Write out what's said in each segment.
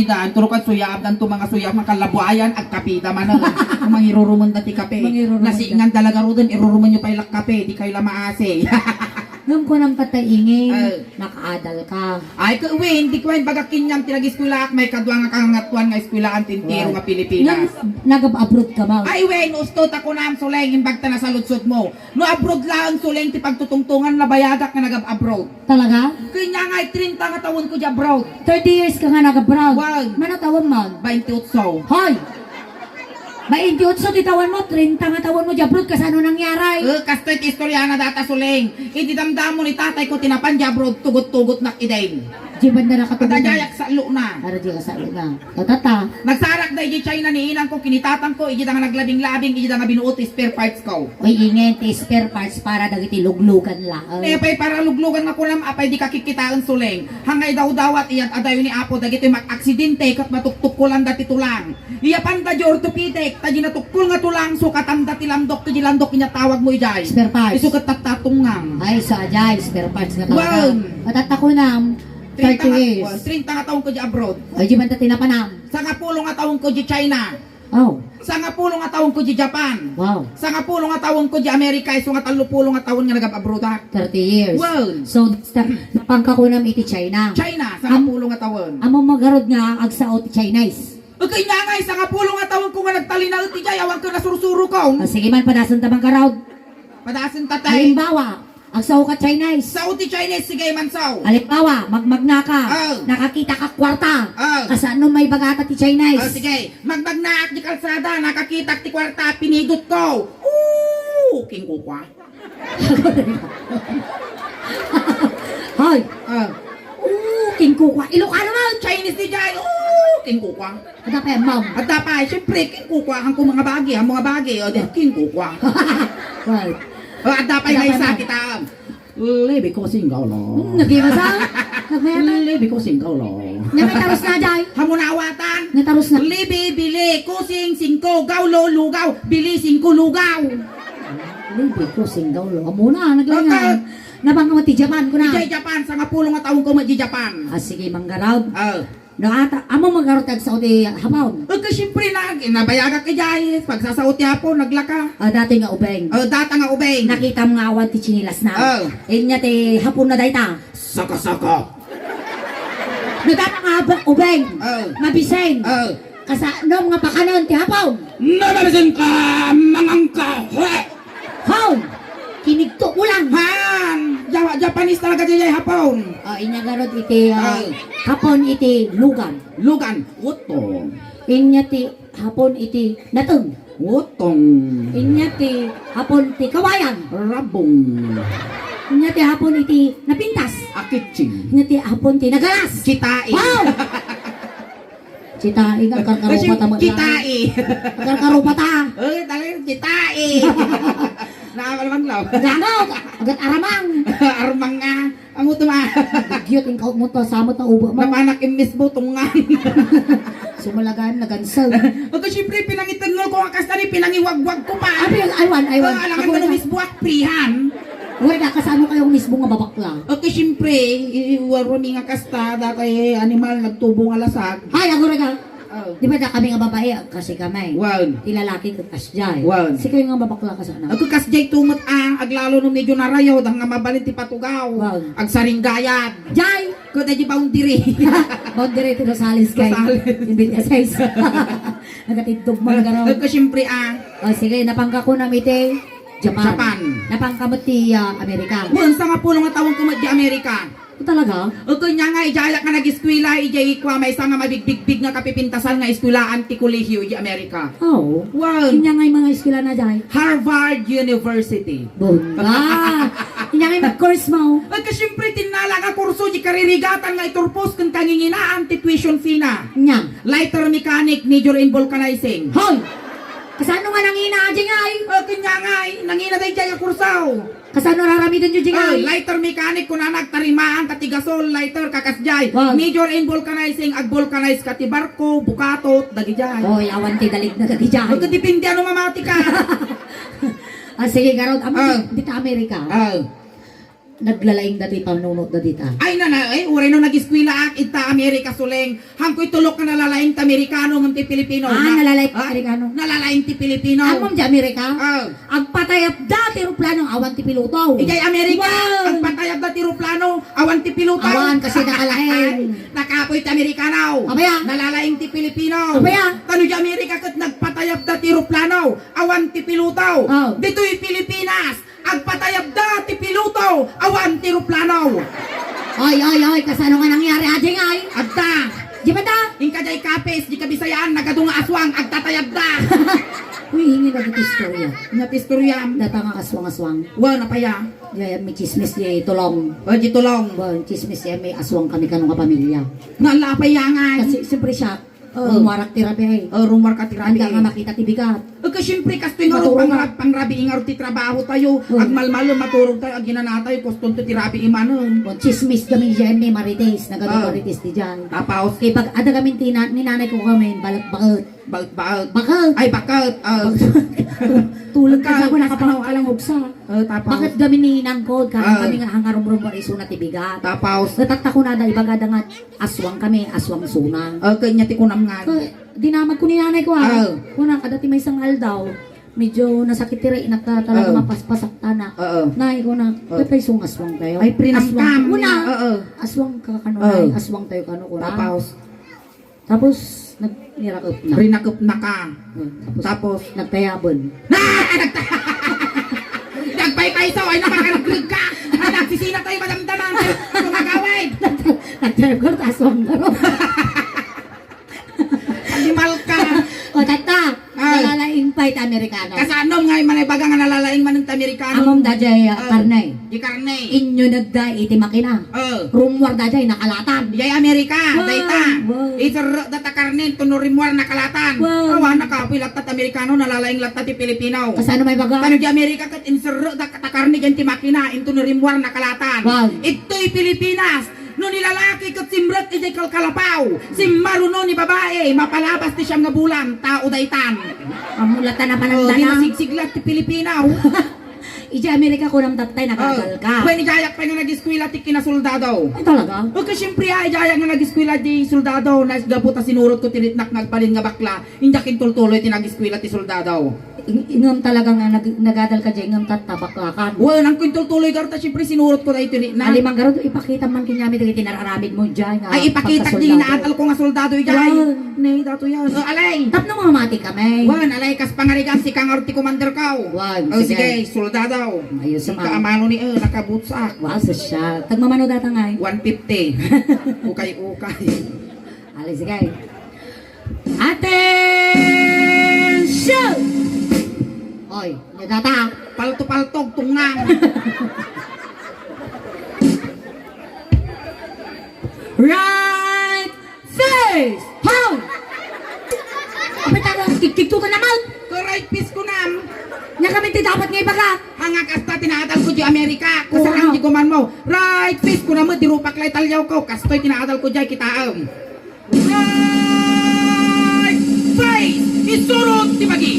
daan, turukan suyab, ganito mga suyab, makalabuayan, at kapita man ang mangiruruman dati kape. Nasingan talaga ro din, iruruman nyo pa ilak kape, di kayo lamaase. Nung ko nang pataingin, nakaadal ka. Ay, kawin, di ko yung baga kinyang tinag-eskwila, may kadwa nga kangatuan nga eskwilaan tintiro nga Pilipinas. Nag-abroad ka ba? Ay, wen, ustot ako na ang suleng, imbagta na sa lutsot mo. No, abroad lang, suleng, ti pagtutungtungan na bayagak na nag-abroad. Talaga? Kanya nga, 30 nga taon ko di abroad. 30 years ka nga nag-abroad. Wow. Manatawang man? 28. Hoy! 28 di tawan mo, 30 nga tawan mo di abroad, kasano nangyari? Kastoy istorya na data suleng. Ididamdam mo ni tatay ko tinapan di abroad, tugot-tugot na idain. Di ba na nakatulog? Pagdayak sa lo na. Para di ka sa na. Tata. Nagsarak na iji China ni inang ko, kinitatan ko, iji nga naglabing-labing, iji nga binuot spare parts ko. Uy, ingin, spare parts para dagiti luglugan lang. Pay para luglugan nga kulam, apay di kakikitaan suleng. Hangay daw dawat, iyat adayo ni Apo, dagiti mag-aksidente, kat matuktuk ko lang dati tulang. Iya panda di orthopedic, taji natukul nga tulang, so katanda ti landok, taji landok, inya tawag mo ijay. Spare parts. Isukat tatatungang. Ay, sa ajay, spare parts nga talaga. Wow. Matata ko na, 30 years. 30 nga taong ko di abroad. Ay, di man ta tinapanam. Sa nga pulo nga taong ko di China. Oh, Sa nga pulo nga taong ko di Japan. wow. Sa nga pulo nga taong ko di Amerika. So nga talupulo nga taon nga nag-abroad ha. 30 years. Wow. So, napangka ko na iti China. China, sa nga pulo nga taon. Amo magarod nga agsaot ti Chinese. Okay nga nga, sa nga pulo nga taon ko nga nagtalinaw ti jay. Awang ko na sursuro ko. Sige man, padasan tabang karawd. Padasin tatay. Halimbawa, agsaw ka Chinese. Sa uti Chinese, sige man saw. Halimbawa, magmagna ka. Oh. Nakakita ka kwarta. Oh. Kasano may bagata ti Chinese. Sige, magbagnaak di kalsada, nakakita ti kwarta, pinidot ko. Ooh, king ko kwa. Hoy, king kukwa. Ilocano man. Chinese di jay. Ooh, king ko kwa. Ada pa yan, ma'am. At tapay, siyempre, king ko kwa. Ang mga bagay, ang mga bagay. O, di, king ko kwa. Right. At tapay may sakit am. Lebi ko singaw lo. Nagimasa? Nagmaya? Lebi ko singaw lo. May taros na, Jai. Hamunawatan. May taros na. Libi, bili, kusing, singko, gawlo, lugaw, bili, singko, lugaw. Libre ko, singgaw lo. Muna, naglangan. Nabang mo ti Japan ko na. Di Japan, sa nga pulong nga taong ko di Japan. Sige, manggarawd. Oh. No, ata, amo maggarot tag sa udi hapon. Kasi siyempre nabayaga ka jay. Pagsasaot hapon, naglaka. Dati nga ubeng. Data nga ubeng. Nakita mo nga awan ti chinilas na. Oh. Inya ti hapon na dayta. Saka-saka. Nadata nga ubeng. Oh. Mabiseng. Oh. Kasano nga pakanon ti hapon. Nababisin ka, mangangka. Hon! Kinigto mo lang. Han! Japanese talaga jay hapon. Inya garot iti Oh. hapon iti lugan. Lugan. Utong. Inya ti hapon iti natong. Utong. Inya ti hapon ti kawayan. Rabong. Inya ti hapon iti napintas. Akitching. Inya ti hapon ti nagalas. Kitai. Wow! Citai ka karkarupata mo. Kitai. Karkarupata. Dali, kitai. Nakakalamang law. Ganaw! Agat aramang. Armang nga. Ang utuma. Cute yung kaut mo to. Samot na ubo mo. Napanak imbis mo tungan. Sumalagan, nagansal. O to syempre pinangitan mo ko akas tani pinangiwagwag ko pa. Aywan. Alangan mo na misbuak prihan. Uy, kasano kayong mismo nga babakla? O to syempre, iwarumi nga kasta kay animal nagtubo nga lasag. Ay, ako rin Oh. Di ba kami nga babae, kasi kami. Wow. Ilalaki ko kasjay. Wow. Si kayo nga babakla ka sana. Ako kasjay tumot ang aglalo nung medyo narayaw dang nga mabalin ti patugaw. Wow. Ag saringgayad. Jay! Ko da di boundary. Boundary to Rosales kay. Rosales. Hindi size. Nagatidog mo nga raw. Ako syempre ang Sige, napangka ko na mite. Japan. Napangka mo ti Amerika. buwan sa nga pulong nga tawong kumad di Amerika. Talaga? O kunya nga, ijaya ka nag-eskwila, ijay kwa may isang nga mabigbig nga kapipintasan nga eskwilaan ti kolehiyo di Amerika. Oh. Wow. Inya nga yung mga eskwela na dyan. Harvard University. Bunga! Inya nga yung mag-course mo. Pagka syempre tinala nga kurso di karirigatan nga iturpos kung kanginginaan ti tuition fee na. Inya. Lighter mechanic, major in vulcanizing. Hoy! Kasano nga nangina dyan nga eh? O kunya nga, nangina tayo dyan nga kursaw. Kasano raramidan dyan nga eh? Lighter mechanic kung nagtarimaan katigasol, lighter kakasjay. Wow. Major in vulcanizing, ag vulcanize kati barko, bukatot, dagi dyan. Hoy, awan ti dalig na gati dyan. Magkadipindi ano mamati ka. Sige, garot. Amo Oh. di ta Amerika. naglalaing dati panunot dati ta. Ay uray no nag-eskwela ak ita Amerika suleng. Hangkoy tulok na nalalaing ta Amerikano ng ti Pilipino. Nalalaing Ah, Amerikano. Nalalaing ti Pilipino. Amom di Amerika. Ah. Ang patayap dati eroplano awan ti piloto. Ijay Amerika, Wow. ang patayab na tiroplano, awan ti piloto. Awan kasi nakalaing. Nakapoy ti Amerikanaw. Abaya. Nalalaing ti Pilipino. Abaya. Tano di Amerika kat nagpatayab na tiroplano, awan ti piloto. Oh. Dito'y Pilipinas, ang patayab na ti piloto, awan ti roplano. Ay, kasano nga nangyari aja nga ay? Agta, Di ba ta? ingka jay kapes, di kabisayaan, nagadunga aswang, agtatayab da. Uy, hingi na dito istorya. Napistoryam. Data nga aswang-aswang. Wa napaya. Di may chismis di tulong. O di tulong. Chismis di may aswang kami kanong kapamilya. Nalapayangan. Kasi siyempre siya, umarak tirapi ay. Rumor ka tirabi. Handa nga makita tibigat. Kasi siyempre kastoy nga Matulog nga. pangrabi ingar ti trabaho tayo. Ag malmalo maturog tayo, ag ginanatay, kuston to tirabi imanon. Chismis kami dyan may marites. Nagadong Oh. marites di dyan. Tapos, Okay, pag ada kami ninanay ko kami, balak-bakit. baut. Bakit? Ay, bakit? Tulog ka sa ako nakapanaw alang ugsa. Tapos, Bakit kami ninangkod? Karang Ah. kami nga hangarum-rum iso na tibigat. tapos, Natakta ko na da ibagada nga aswang kami, aswang suna. kanya ti kunam nga. Dinamag ko ni nanay ko Ah. Kuna kadati may sangal daw. Medyo nasakit tira inata talaga Ah. mapaspasak na. Oo. Nay ko na, pwede sung aswang tayo. Ay, prinamkam. Aswang. Una, Oo. aswang ka kano Ah. ay, aswang tayo kano ko na. Tapos, Nagnirakap na. rinakop na ka. Tapos, Tapos, nagtayabon. nagpaypaysaw, ay nakakaraglag ka. Ay, nagsisina tayo, madamdaman. Kumagawin. Nagtayabon, aswang kano. Animal ka. O tata, Ay. nalalaing pait Amerikano. Kasanom nga, manaybaga nga nalalaing man ng Amerikano. Amom dajay Ah. karnay. Di karne. Inyo nagday iti makina. Rumwar dajay nakalatan. Yay Amerika, Wow. dayta. Wow. Iser data karne tunurimwar nakalatan. Wow. Awa nakapoy latat Amerikano nalalaing latat ti Pilipino. Kasano may baga? Kano di Amerika kat inser data karne ganti makina intunurimwar nakalatan. Wow. Ito'y Pilipinas. No nilalaki kat simrat ijay kalkalapaw. Si maruno ni babae, mapalabas ti siyam nga bulan, tao daytan. Amulatan na Oh, panandana. dinasigsiglat ti Pilipinaw. Iti Amerika ko nang tatay nakagal ka. Pwede jayak pa nga nag-eskwela ti kinasoldado. Ay talaga? O kasi siyempre ay jayak nga nag-eskwela ti soldado. Nasgaputa sinurot ko tinitnak nagbalin nga bakla. Hindi kintul-tuloy ti nag-eskwela ti soldado. Ingam talaga nga nagadal ka dyan, ingam tatabaklakan. Well, nang kintul-tuloy garta siyempre sinurot ko tayo tinitnak. Alimang garo, ipakita man kinyami ito tinararamid mo dyan. Ay ipakita di naatal ko nga soldado ijay. Wow. Nay, dato yan. O alay. Tap na mamati kami. Wan, alay kas pangarigan si Kang Arti Commander Kaw. Wow, O sige. sige, soldado. Ayos Si naman. kaamano ni nakabutsak. Wow, social. Tagmamano data nga eh. 150. Ukay-ukay. Alis, sige. Attention! Oy, yung data. Palto-paltog, tungang. Right face! Hold! Kapit ako, kikikto ka naman! Correct piece ko nam. Nga kami ti dapat nga ibaga! Hangak asta tinaadal ko di Amerika. Oo. Kasarang di kuman mo. Right piece ko naman. Di rupak lay talyaw ko. Kastoy tinaadal ko di kitaam. Right face! Isurot di bagi.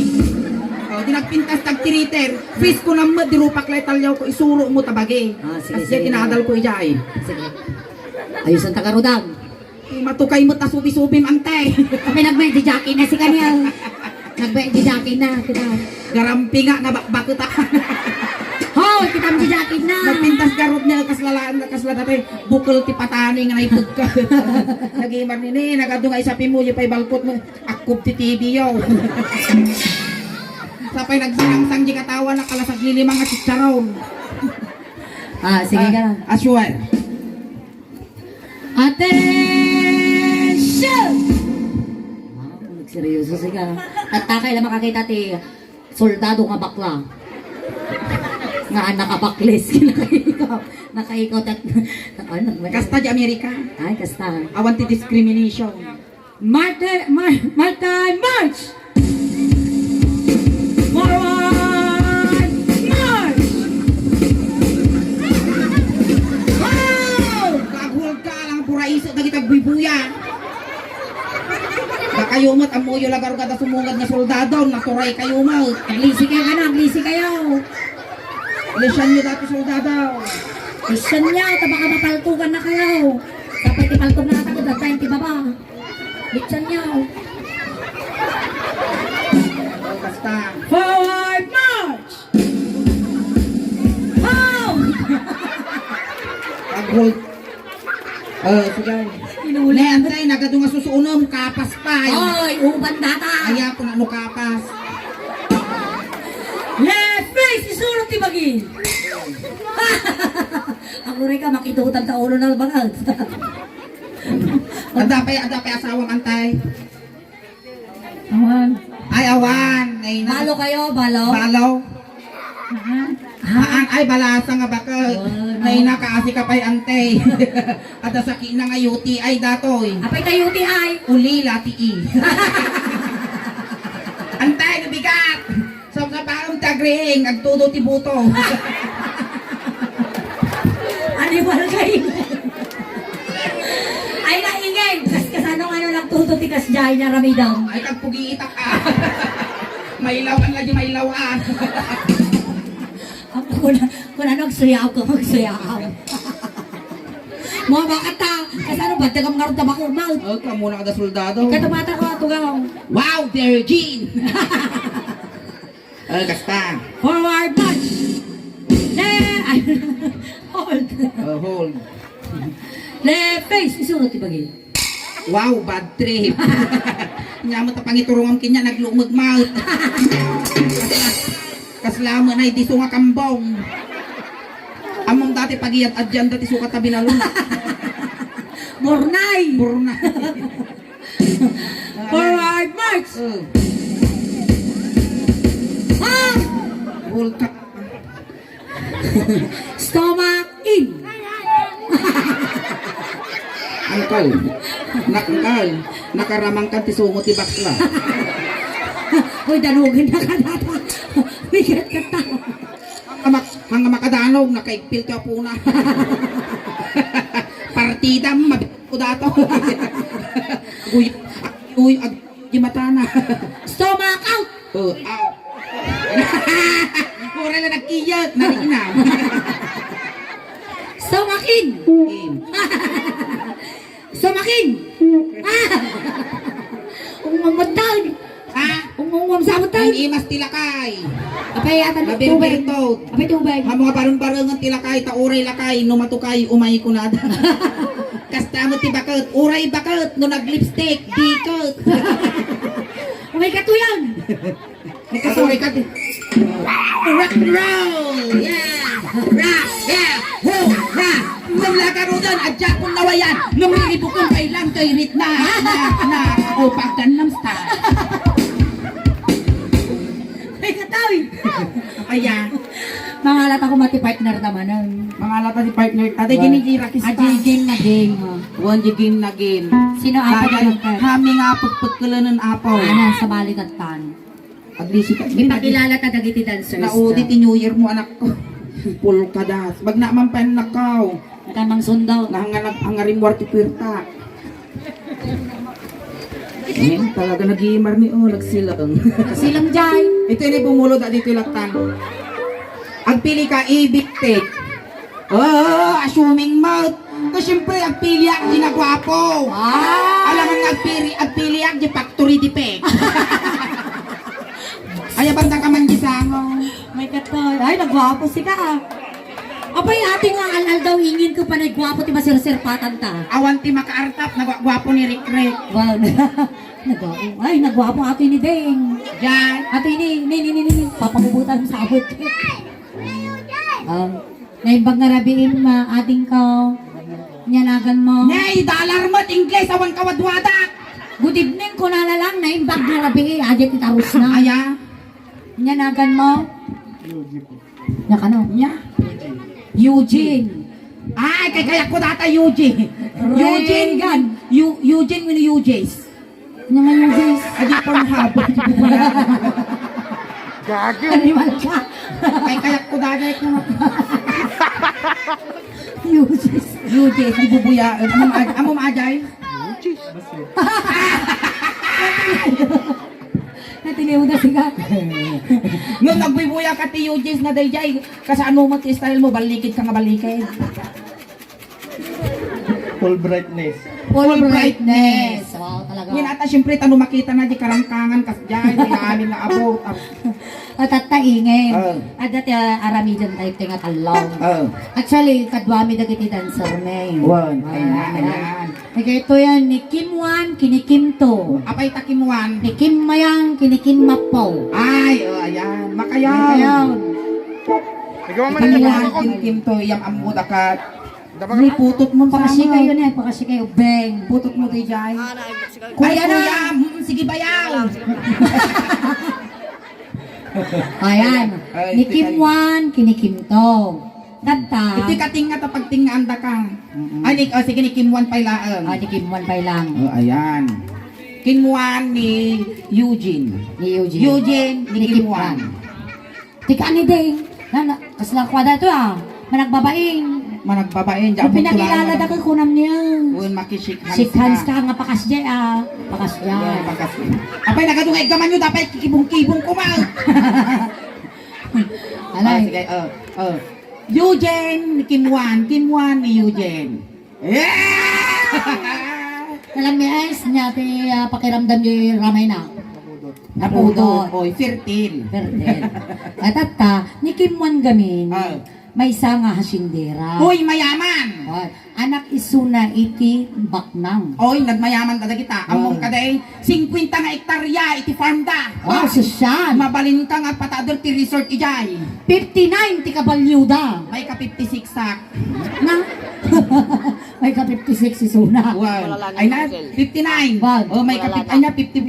O, di nagpintas tagtiriter. Face ko naman. Di rupak lay talyaw ko. Isuro mo tabagi. Ah, sige, Kasi sige. tinaadal ko ijay. Sige. Ayos ang tagarudang. Matukay mo ta subi-subim ante. Kami nag-medyo jockey na si Kanyal. Nag-medyo jockey na. Kita. Garampi nga nga bakita. Hoy, kita medyo jockey na. Nagpintas garot niya kaslalaan kasladate bukol ti patani nga naipud ka. Nagiman nini nagadto nga isapi mo pay balkot mo akop ti TV yo. Sapay nagsanang-sang di katawan na kalasag lilimang nga chicharon. Ah, sige ka lang. Aswal. Attention! Wow, nagseryoso siya. Tatakay lang makakita ti soldado nga bakla. Nga nakabaklis. Nakaikot at... Kasta di Amerika. Ay, kasta. Awan ti discrimination. Marta, march! Forward, march! Wow! Kaghul ka lang puraiso dagi tagbubuya. Bakayumot amoyo lagar kada sumungad nga soldado naturay kayumot. Naglisi kayo ka na, naglisi kayo. Lisyan nyo dati soldado. Isyan niya, baka mapaltugan na kayo. Dapat ipaltog na natin ko, time ti baba. Isyan niya. Basta. Forward march! How! Pag-hold. Sige. Inuli. Antay, nagadong nga susuunom, kapas pa. Oy, uban data. Kaya kung ano kapas. Left face, isurot ti bagi. Ako rin ka, makitutan sa ulo na bangal. Adapay asawang antay. Awan. Ay, awan. Ay, Balo kayo, balo. Balaw. Ha? Ay, balasa nga baka. Ay, nakaasi ka pa'y antay. At saki na nga UTI datoy. Apay tayo ti ay. Uli, lati i. Antay, nabigat. So, sa parang tagring, agtudo ti buto. Animal kayo. Ay, naingay. Kasanong ano lang tuto ti kasjay niya ramidang. Ay, kagpugi itak ka. Mailawan lagi, mailawan. Kung ano, magsuyaw ko, magsuyaw. Mga bakata, kasano ba, tagang nga rin tabakong mouth. Oh, ka muna kada soldado. Katamata ko, tugaw. Wow, there, Jean. Kasta. Forward march. Ay, hold. Hold. Left face, isunod ti bagi. Wow, bad trip. Nya mo ta pangiturungan kinya naglumag mouth. Kaslamo na di sunga kambong. Among dati pagiyat adyan dati suka tabi na luna. Mornay. Burna. Forward march. Ah! Hold ka. Stomach in. Angkal. Nakangkal. Nakaramang kan ti sungo ti bakla. Uy, dalugin na ka nata. Bigat ka ta. Hanga makadanog nakaigpil ka po na. Partida mabit ko dato. Uy, di mata na. Stomach out. Aw. Pura na nagkiyat, nariinam. Stomach in. Stomach in. Ah! Umamatan. Ha? Umamam sa Ang amatan. imas tilakay. Apay atan tubig. Mabirgirtod. Apay tubig. Ha mga barong-barongan tilakay, tauray lakay, numatukay, umay kunada. Kasta mo ti bakit, uray bakit, no nag-lipstick, dikot. Umay katuyan. Nagkasuray ka din. Rock and roll! Yeah! Rock! Yeah! Ho! Ha! Namlaka ro doon, adya kong nawayan, namlilibo kong kailan kay ritna, na, o pagkanlam style. Ay katawi. Kaya, Mga alat ako mati partner naman. mga lata si partner, ate ginigira kista. Aji game na game. One game na game. Sino apo na yung pet? Kami nga pagpagkalanan apo. Ano, sa balikatan. Aglisi ka. Ipakilala ta dagiti dancers. Naudi ti New Year mo anak ko. Pulkadas. Bag na man pan nakaw. Tamang sundaw. Nahanganag hangaring warti pirta. Talaga nag-iimar ni nagsilang. Silang jay. Ito yung bumulod at dito latan. Agpili ka, ibig-take. Oh, assuming mouth. Kasi syempre, agpili ang ginagwapo. Alam ang agpili ang di factory di pek. Ay, bantang ka man gisango. May katoy. Ay, nagwapo si ka. Apay ating nga alal daw ingin ko pa nagwapo ti masir-sirpatan ta. Awan ti makaartap, nagwapo ni Rick Rick. Wow. Nagwapo. Ay, nagwapo ato ni Deng. Diyan. Ato ni. Papakubutan sa abot. Naimbag nga rabiin ma, ating ka. Nyanagan mo. Nay, dollar mo, English, awan kawadwadak. Good evening ko na lang, naimbag nga rabiin. Adit itarus na. Aya. Nyanagan mo. Nyakano? Nya. Eugene. Ay, kaya ko data Eugene. Eugene Reagan. Eugene with Eugenes. Nga Eugene. Adi po ng habo. Animal ka. Kaya ko data ko. Eugene. Eugene, di bubuya. Amo maajay. tiniw na siya. Nung nagbibuya ka ti Eugene na dayjay, kasano mo ti style mo, balikid ka nga balikid. Full brightness. Full brightness. Wow, talaga. Yan ata, syempre, tanong makita na di karangkangan kas dyan, may na abo. At taingin. Oh. At dati arami dyan tayo tinga talong. Oh. Actually, kadwami dagiti dancer may. Wan, ayan. Okay, ito yan, ni Kim Wan, kini Kim To. Apay takimuan. Ni Kim Mayang, kini Kim Mapaw. Ay, oh, ayan. Makayaw. Ayaw. Ikaw man Takimuan, kim to, iyang ammo dakat. Ni putot mo pakasi kayo na, pakasi kayo, beng. Putot mo di jay. Kuya na. Sige bayaw. Ayan, Ay, ni ito Kim kayo. Wan, kini Kim To. Tanta. Iti kating nga tapag tingaan da ka. Ay, oh, sige ni Kim Wan pailaan. Ni Kim Wan pa lang. Oh, ayan. Kim Wan ni Eugene. Ni Eugene. Eugene ni Kim Wan. Tika ni Ding. Kasla kwada to managbabaing. Managbabain, Kung pinakilala da ko kunam niya. Uwan makishik hands Shake hands ka nga pakas dyan Pakas dyan. Apay nagadungay gaman nyo, dapat kikibong-kibong kumal. Alay. Sige, Eugene ni Kim Wan ni Eugene. Alam niya niya pakiramdam niya ramay na. Napudot. Oy, fertile. Fertile. At ni Kim Wan gamin. May isa nga hasindera. Hoy, mayaman. Anak isuna iti baknang. Oy, nagmayaman kada kita. Among kaday 50 nga hektarya iti farm da. Wow, sisyan. Mabalin ka nga patadol ti resort ijay. 59 ti kabalyuda. May ka 56 sak. Na? May ka 56 si Suna. Wow. Ay na 59. Wag. Oh, may ka ay na 50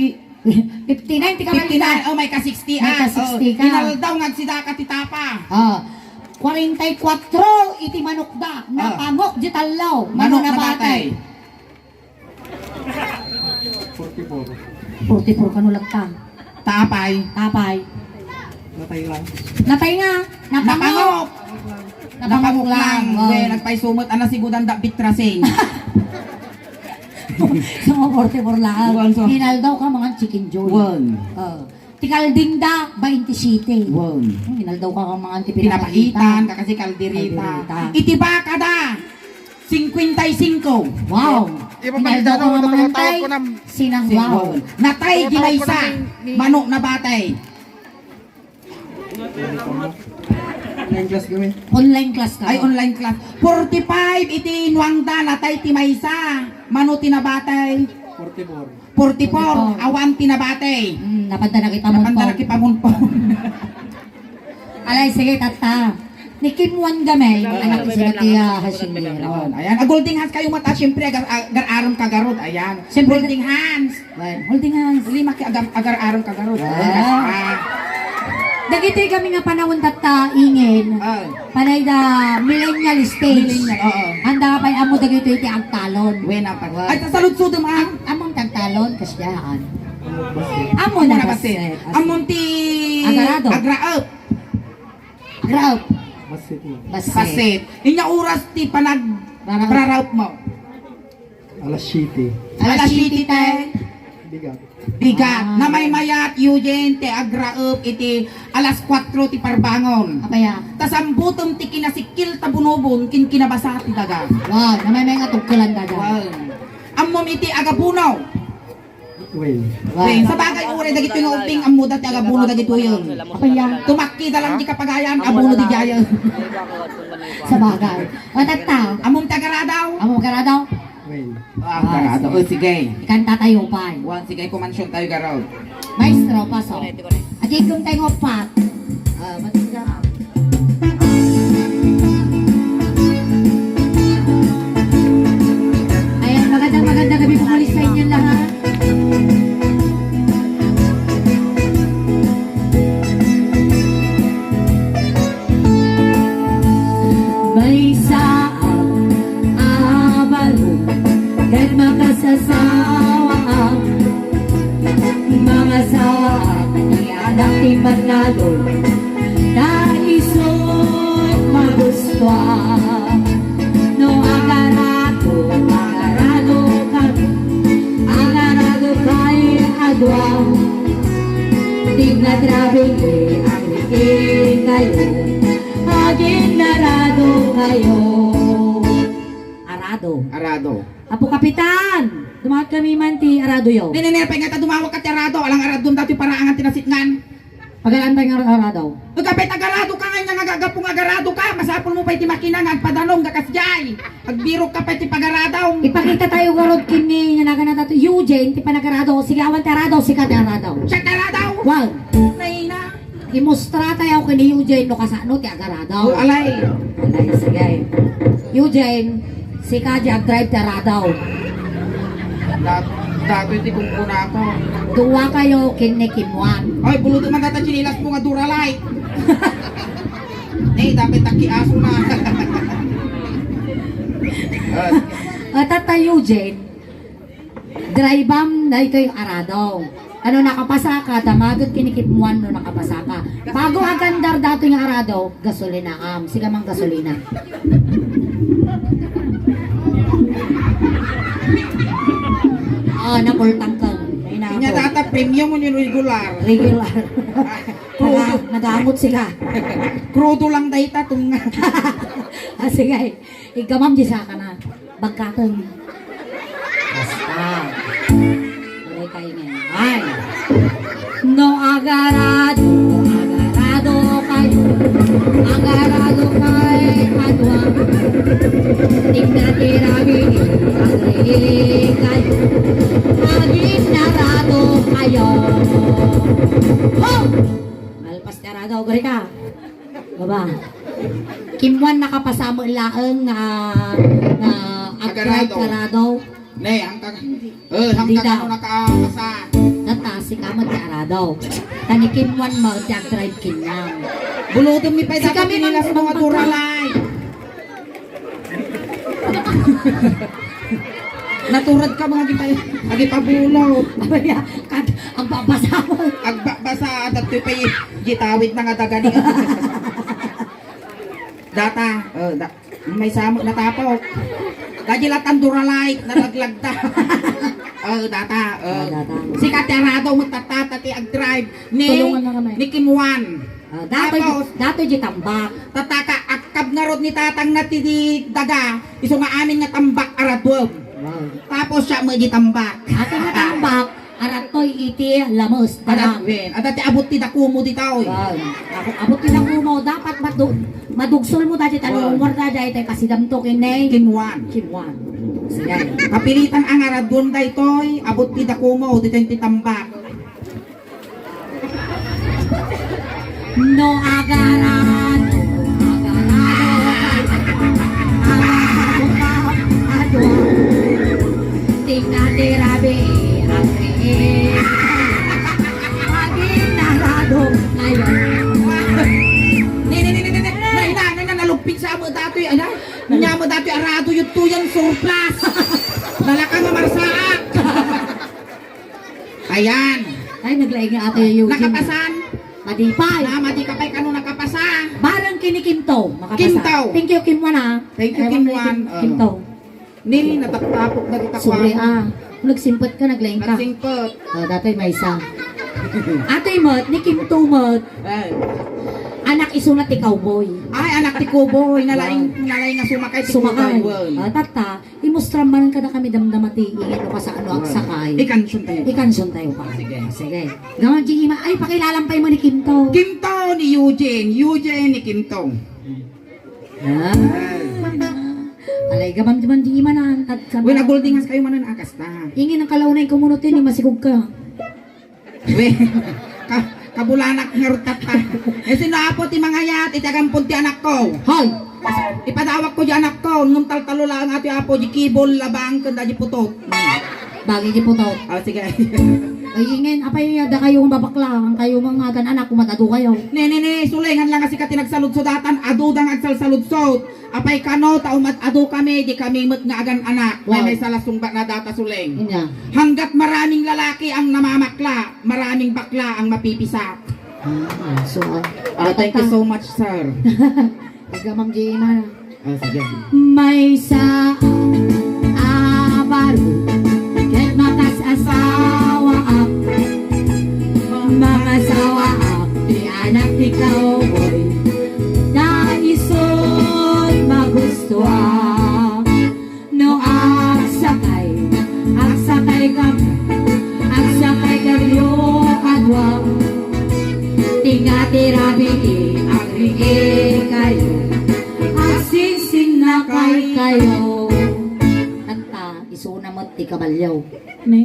59 ti kabalyuda. 59. Oh, may ka 60. May ka 60 ka. Inaldaw nga si Daka ti Tapa. 44 iti manok da. Napangok di talaw. Manok na na batay. batay. 44. 44 kanulag ka. Tapay. Tapay. Natay lang. Natay nga. Napangok. Napangok. Napangok lang. Wow. We, nagpaisumot ana sigudan da bitrasing. Sa mga 44 lang. Wow, so- Hinal daw ka mga chicken joy. Won. Tikalding da 27. Won. Hinal daw ka mga Pinapaitan ka kasi kalderita. Kalderita. Itiba ka da. 55. Wow. Hinal daw ka mga tawag ko na. Sinang wow. Won. Natay ginaysa. Manok na batay. Online class kami. Online class ka. Ay, online class. 45 iti nuangda natay timaysa. Mano tinabatay. 44. 44 awan tinabatay. Napanda na kita mo Napanda na kipamunpon. Alay, sige, tata. Ni Kim Wan gamay, anak ko sila tiya hasindera. Ayan, golding hands kayo mata, syempre agar-aram kagarod. Ayan, Siyempre, golding hands. Holding hands. Lima ki agar-aram kagarod. Dagiti kami nga panahon tata ingin. Panay da millennial stage. Millennial, oo. Handa pa amo dagiti iti agtalon. Wena pa. Ay, salud-sud ang Among tagtalon kasyaan. Amo Amo na na kasi. kasi. Amon ti Agarado. agraop. Grab. Masit mo. Pasit. Inya oras ti panag Raraup. praraup mo. Alas 7. Alas 7 te. Bigat. Bigat. Na may mayat Eugene te agraop iti alas 4 ti parbangon. Apaya. Tas ang butom ti kinasikil ta bunobon kin kinabasa ti daga. Wow, namay may nga tugkulan da. Wow. Amom iti agapunaw. Well. Weng, sa bagay ure dagito yung uping ang muda ti agapuno dagito yun. Apaya. Tumakki da lang di kapagayan abuno di jaya. Sa bagay. O tata. Amom tagaradaw. Amo ka daw. Well. Garado. O sige. Ikan tatayo pa. Wan sige kumansyon tayo garaw. Maestro, pasok. At ikong tayo pat. Matiga. Ayan, magandang gabi po ulit sa inyo lahat. May saang abalo kahit makasasawa ang mga sawa ni anak ni Manalo naiso't magustuhan no agarado kay agwang kayo. Arado. Arado. Apo kapitan, dumahat kami man ti Arado yo. Nene, nga ta dumawag ka ti Arado. Alang Arado dati paraangan tinasitngan. Pagalaan pa yung Arado. Ugapit agarado ka nga nagagapong agarado ka. Masapon mo pa iti makina nga agpadanong kakasjay. Agbirok ka pa iti pagaradaw. Ipakita tayo garod kini nga naganata to Eugene ti panagarado. Sige awan ti Arado, sikat ti Arado. Siya karadaw. Wow. Nahina. Imustra tayo kini Eugene no kasano ti Agarado. Oh, alay. Alay, sige. Eugene, si Kaja drive ti Arado. Dato iti kumpuna ko. Duwa kayo kini Kimwan. Ay, buluto man data chinilas mo nga duralay. Dapat taki-aso na. Tata Eugene, drive-am na ito yung Arado. Ano nakapasa ka, damagot kinikipmuan no nakapasa ka. Bago agandar dato yung Arado, gasolina Sige mang gasolina. Napultang kang. Inya data premium mo yung regular. Regular. Nagamot sila. Krudo lang data itong Sige, igamam di sa ka na. Bagkatong. Basta. Alay kayo ngayon. Ay. No agarado kayo. Agarado kay Adwa. Tingnan tirami, agri kayo. Aging narado kayo. Oh! Malpas narado, gari ka. Baba. Kimwan nakapasamo ilaang Agarado. Agarado. Ne, hanggang ano nakaasa. Natasi ka mag-arado. Tani Kimwan mag-drive kinang. Bulutin mi pa Si dapat kami nilas mang- mga duralay. Naturad ka mga agipabulaw. Abaya, ang babasawag. Agbasa at pay gitawid na nga daga niya. Data, may samot na tapok. Dajilatan duralay, nalaglagta. Data, Data. si Katerado mo tatati ag-drive Tulungan na kami. ni Kimwan. Dato di tambak. Tataka akab nga rod ni tatang na ti daga, iso nga amin nga tambak aradwem. Tapos siya mo tambak. Ato nga tambak, aratoy iti lamos. Darang. Adati abot ti dakumo di tao. Abot din ako mo, dapat madugsol mo dati tanong mo dati tayo pasidamto kinay. Kimwan. Kimwan. Sige. Kapilitan ang aradwem da itoy, abot ti dakumo di tayo ti tambak. No agaran. Tingnan ni Rabi ang riin. Maging narado ngayon. Nalupit sa amo datoy, nya mo datoy arado yung tuyang surplus. Nalaka nga marsaak. Ayan. Ay, naglaing nga ate yung Nakapasan. Madipay. Madi ka pa'y kano nakapasa. Barang kinikinto. Makapasa. Kintaw. Thank you, Kimwan ha. Thank you, Kimwan. Kinto. Nili, nataptapok na kita Sorry nagsimpot ka, naglaing ka. Nagsingpot. Datoy may isa. Atoy mot, ni Kimto mot. Anak isunat ti cowboy. Ay, anak ti Kuboy. Nalaing nga sumakay ti Sumakay. Kuboy. Tata, imustraman ka na kami damdamati. Ingin mo ka sa ano ang sakay. Ikansyon tayo. Ikansyon tayo pa. Sige. Sige. Gamang Jima, ay pakilalampay mo ni Kimto. Kimto ni Eugene. Eugene ni Kimto. Alay, gamang Jima na. Uy, naguldingas kayo manan akas na. Ingin ang kalaunay kumunutin, ni masigog ka. Uy, kabulanak nga rutat ta. Sinapot ti mga yat, itagampon ti anak ko. Hoy! Ipadawak ko di anak ko, nung taltalo lang ati apo, di kibol labang kanda di putot. Bagay di po to. Sige. Ay, ingin, apay yada kayong babakla. Ang kayo mga anak, kumatado kayo. Ne, sulengan lang kasi ka tinagsaludsodatan, adudang agsalsaludsod. Apay kano, taumat adu kami, di kami mat nga agan anak. May salasong na data suleng. Inya. Hanggat maraming lalaki ang namamakla, maraming bakla ang mapipisa. So, Thank you so much, sir. Gamang Jima. Sige. May sa abaro ket makasasawa ak mamasawa ak di anak ti cowboy na isoy magu isuna mo ti kabalyaw. Ni?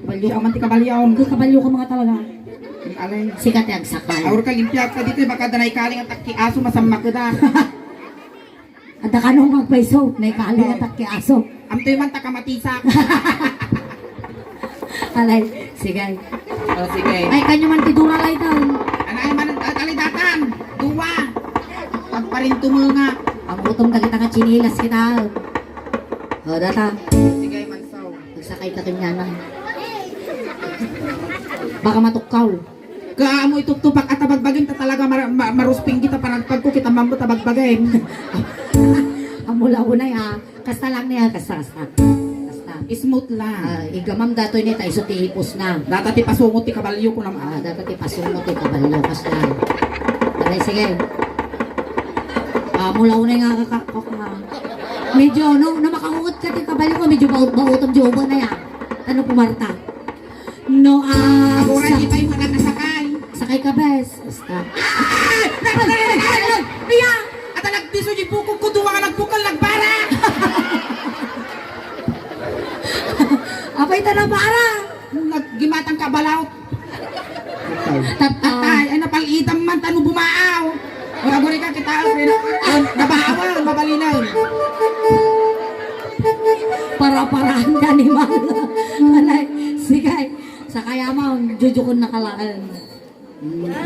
Kabalyo Di ka aman ti kabalyaw. kabalyo ka mga talaga. Alay. Sikat yung sakay. Aur ka limpyat ka dito baka danay kaling at ki aso masamma ka da. At kanong magpaiso, naikaling at ki aso. Amtoy man ta kamatisak. Alay, sige. Oh, sige. Ay, kanyo man tiduralay daw. Anay man alidatan. Duwa. Pagparin tumunga. Ang utong dagita nga chinilas kita. O, data. Sige mansaw. Magsakay ka kanyanan. Baka matukaw. Kaamo itutupak at tabagbagin ta talaga marusping kita panagpag ko kita mambo tabagbagin. Ang mula-unay ha. Kasta lang niya, kasta. Smooth lang. Igamam datoy ni tayo so tihipos na. Data ti pasungot ti kabalyo ko naman. Dapat ipasunod ti kabalyo, kasta. Alay, sige. Mula-unay nga medyo, no makakungot ka ti kabalyo ko, medyo bautong jobo na yan. Ano pumarta? No, Agora di tayo manakasakay. sakay ka, bes. Basta. Iya! At nagdiso di bukog ko duwa ka nagbukal nagbara. Apay ta na para. Naggimatang kabalaw. Tatay. Ay, ay napalitan man tanu bumaaw. O agora ka kita nabawal mabalinaw. Para-parahan ka ni Mal. Alay, sige. Sakay mo, jujukon na kalaan.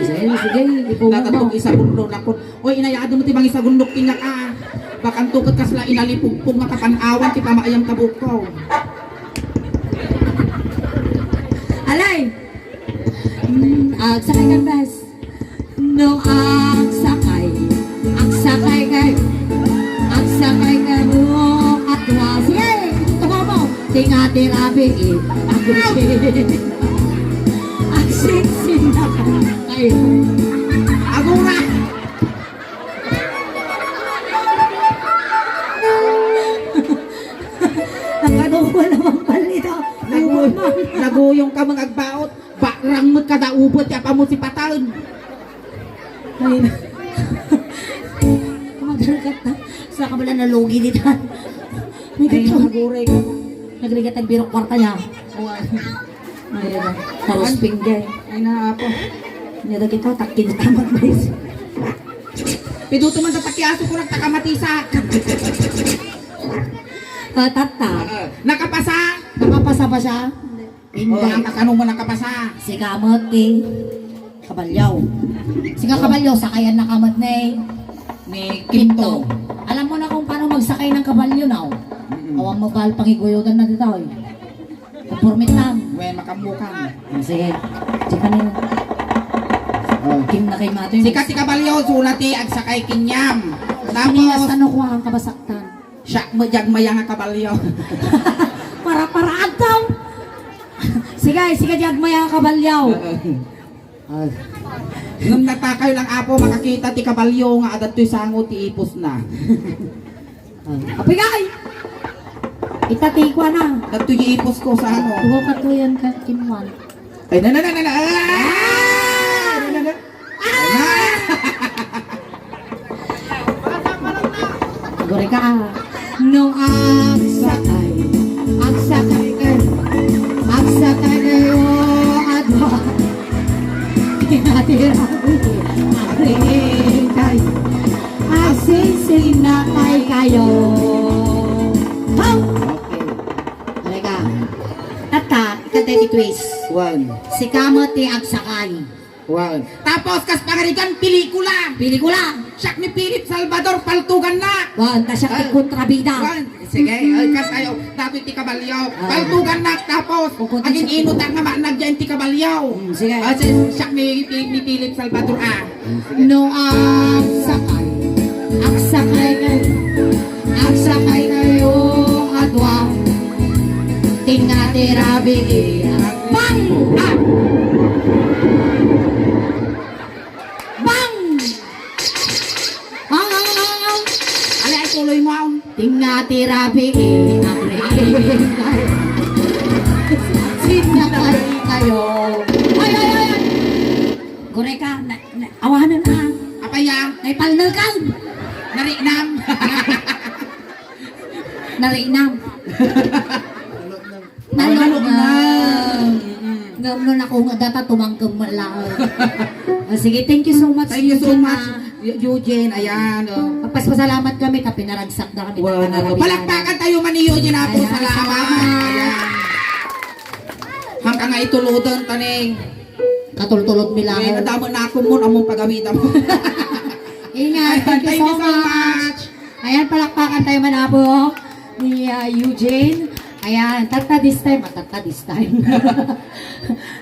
Sige, ipo mo. Natatong isa gundo na ko. Oy inayado mo ti bang isa gundok kinyak ah. Bakan tukot ka sila inalipugpog nga kapanawan ti pamaayam tabukaw. Alay! Agsakay ka, bes. No, agsakay kay. Agsakay ka mo at was. Sige! Tuwa mo. Tingati rabi eh. Agsiksin na kayo. Agora. Nakano ko naman palito. Naguyong ka mga agbaot. Bakrang mo't kada ubot ya pa mo si patalon. Ay, kumagalagat na. Sa kabala na logi dito. May Ay, gato. naguray ka. Nagrigat ang birok kwarta niya. Ay, taros pinggay. Ay na po. Nito kita, takin tamat guys. Piduto man sa takyaso ko nagtakamatisa. Tata, Nakapasa. nakapasa pa siya? Hindi. Ang takanong mo nakapasa. Si kamot eh. Kabalyaw. Si kabalyaw, sakayan na kamot na eh. Ni Kinto. Kinto. Alam mo na kung paano magsakay ng kabalyo now. Awang mabal pangiguyodan na dito eh. Kapurmit lang. Wen makamukan. Sige. Tsaka nila. Kim na kay Mato. Sikat si Kabalyo, sulati ag sakay kinyam. Tapos, Tapos, ano ko ang kabasaktan? siya mo jagmaya nga Kabalyo. Para-paraan daw. Sige, jagmaya kabalyaw. Nung natakayo lang apo, makakita ti Kabalyo nga adat to'y sango ti ipos na. Apigay! Itatikwa na. Adat to'y ipos ko sa ano. Tuwa ka to yan ka, Kimwan. Ay, na. Gore ka ah. No, agsakay kayo, adwa. Tinatirabi, kayo. Agsisinakay kayo. Ho! Gore ka. Tata, ikatay twist. One. Si Kamote agsakay. One. Tapos, kas pangarigan, pelikula. Pelikula. Siyak ni Philip Salvador, paltugan na. Wan, tasyak ti kontrabida. One. Sige, ay, kas tayo, dapat ti Kabalyo. Paltugan na, tapos, aging inutan nga managyan ti Kabalyo. Sige. Siyak ni Philip Salvador, ah. No, agsakay kayo, adwa. Tingatirabi, bang! Ah! Bang! Ang! Alay, ay tuloy mo, ah. Tingatirabi, sinakay kayo. Ay! Gore ka, awanan na. Apaya, Naipalnal ka. narinam. Narinam. tumanggam nun ako nga data tumanggam mo lang. Sige, thank you so much. Thank you so Eugene, much, Eugene. Ayan. Pasalamat kami, pinaragsak na kami. Wow. Palakpakan tayo man ni Eugene na po. Ayan, Salamat. salamat. Ayan. Hanggang nga ituludan taning. Katultulot Ay, milaho. nadamo na ako mo among pagamitan mo. Ingat, thank you so much. Ayan, palakpakan tayo manabo ni Eugene. Ayan, tata this time.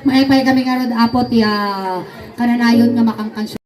Maipay kami karon apot kananayon nga makangkansyon.